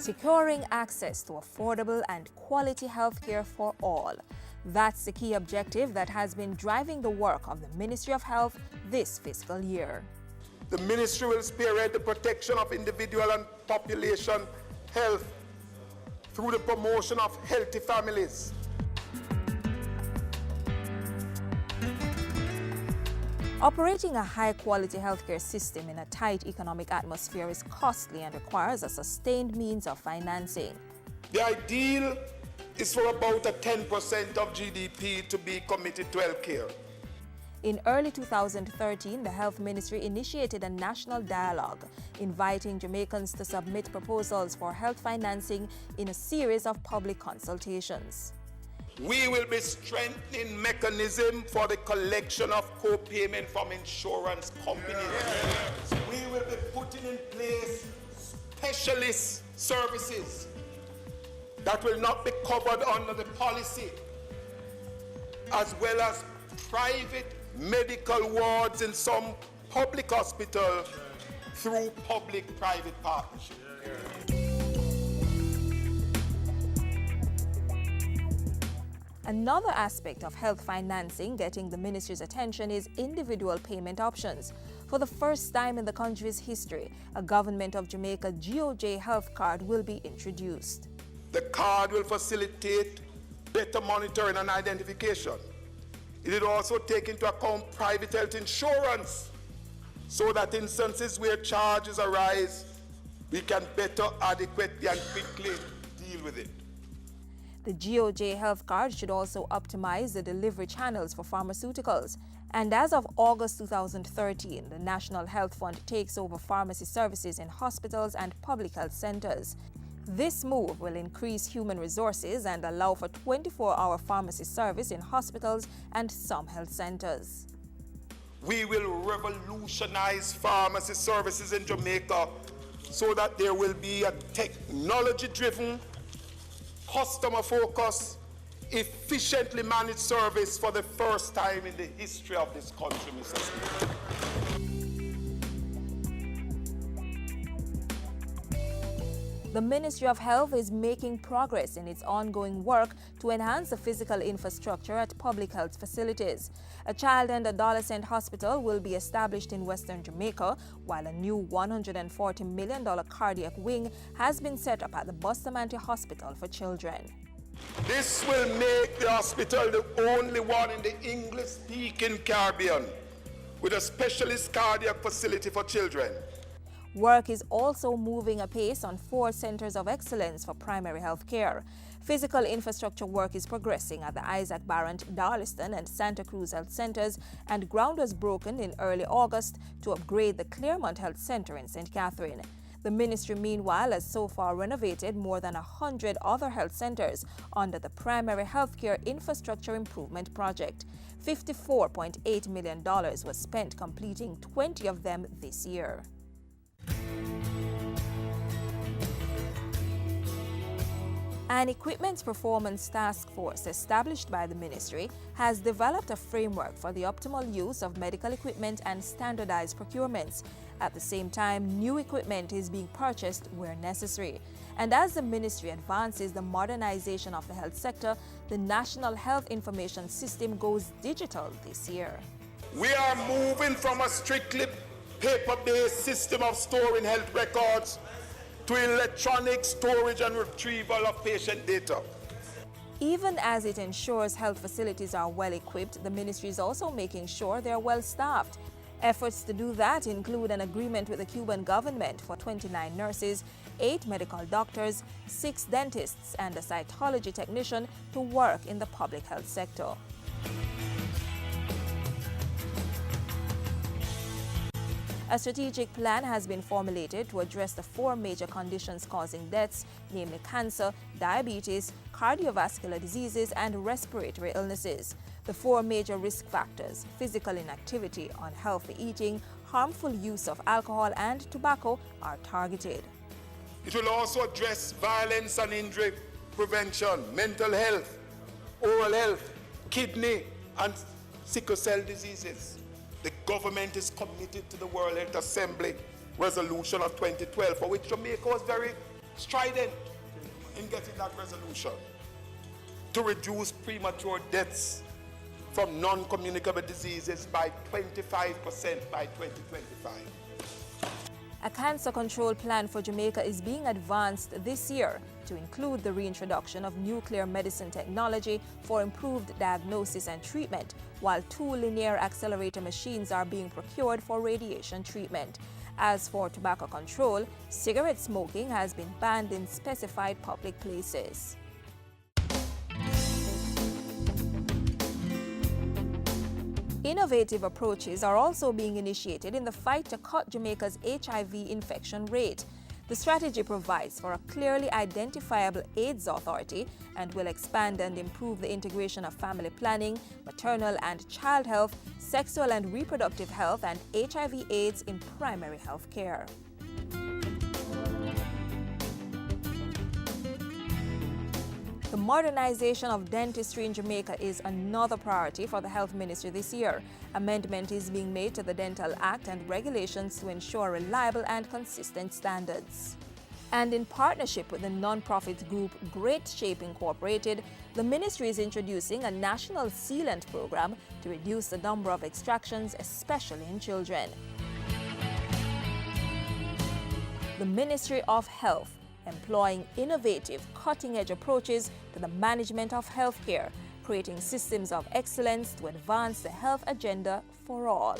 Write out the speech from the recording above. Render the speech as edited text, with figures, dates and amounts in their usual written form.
securing access to affordable and quality health care for all. That's the key objective that has been driving the work of the Ministry of Health this fiscal year. The ministry will spearhead the protection of individual and population health through the promotion of healthy families. Operating a high-quality healthcare system in a tight economic atmosphere is costly and requires a sustained means of financing. The ideal is for about 10% of GDP to be committed to healthcare. In early 2013, the Health Ministry initiated a national dialogue, inviting Jamaicans to submit proposals for health financing in a series of public consultations. We will be strengthening mechanism for the collection of co-payment from insurance companies. We will be putting in place specialist services that will not be covered under the policy, as well as private medical wards in some public hospitals through public-private partnership. Another aspect of health financing getting the ministry's attention is individual payment options. For the first time in the country's history, a Government of Jamaica GOJ health card will be introduced. The card will facilitate better monitoring and identification. It will also take into account private health insurance so that instances where charges arise, we can better, adequately and quickly deal with it. The GOJ health card should also optimize the delivery channels for pharmaceuticals. And as of August 2013, the National Health Fund takes over pharmacy services in hospitals and public health centers. This move will increase human resources and allow for 24-hour pharmacy service in hospitals and some health centers. We will revolutionize pharmacy services in Jamaica so that there will be a technology-driven, customer-focused, efficiently managed service for the first time in the history of this country, Mr. Speaker. The Ministry of Health is making progress in its ongoing work to enhance the physical infrastructure at public health facilities. A child and adolescent hospital will be established in Western Jamaica, while a new $140 million cardiac wing has been set up at the Bustamante Hospital for Children. This will make the hospital the only one in the English-speaking Caribbean with a specialist cardiac facility for children. Work is also moving apace on 4 centers of excellence for primary health care. Physical infrastructure work is progressing at the Isaac Barrant, Darliston and Santa Cruz Health Centers, and ground was broken in early August to upgrade the Claremont Health Center in St. Catherine. The ministry, meanwhile, has so far renovated more than 100 other health centers under the Primary Healthcare Infrastructure Improvement Project. $54.8 million was spent completing 20 of them this year. An Equipment Performance Task Force established by the ministry has developed a framework for the optimal use of medical equipment and standardized procurements. At the same time, new equipment is being purchased where necessary. And as the ministry advances the modernization of the health sector, the National Health Information System goes digital this year. We are moving from a strictly paper-based system of storing health records to electronic storage and retrieval of patient data. Even as it ensures health facilities are well equipped, the ministry is also making sure they are well staffed. Efforts to do that include an agreement with the Cuban government for 29 nurses, 8 medical doctors, 6 dentists, and a cytology technician to work in the public health sector. A strategic plan has been formulated to address the 4 major conditions causing deaths, namely cancer, diabetes, cardiovascular diseases, and respiratory illnesses. The 4 major risk factors, physical inactivity, unhealthy eating, harmful use of alcohol, and tobacco, are targeted. It will also address violence and injury prevention, mental health, oral health, kidney, and sickle cell diseases. The government is committed to the World Health Assembly Resolution of 2012, for which Jamaica was very strident in getting that resolution to reduce premature deaths from non-communicable diseases by 25% by 2025. A cancer control plan for Jamaica is being advanced this year to include the reintroduction of nuclear medicine technology for improved diagnosis and treatment, while 2 linear accelerator machines are being procured for radiation treatment. As for tobacco control, cigarette smoking has been banned in specified public places. Innovative approaches are also being initiated in the fight to cut Jamaica's HIV infection rate. The strategy provides for a clearly identifiable AIDS authority and will expand and improve the integration of family planning, maternal and child health, sexual and reproductive health, and HIV/AIDS in primary health care. The modernization of dentistry in Jamaica is another priority for the Health Ministry this year. Amendment is being made to the Dental Act and regulations to ensure reliable and consistent standards. And in partnership with the non-profit group Great Shape Incorporated, the ministry is introducing a national sealant program to reduce the number of extractions, especially in children. The Ministry of Health, employing innovative, cutting-edge approaches to the management of healthcare, creating systems of excellence to advance the health agenda for all.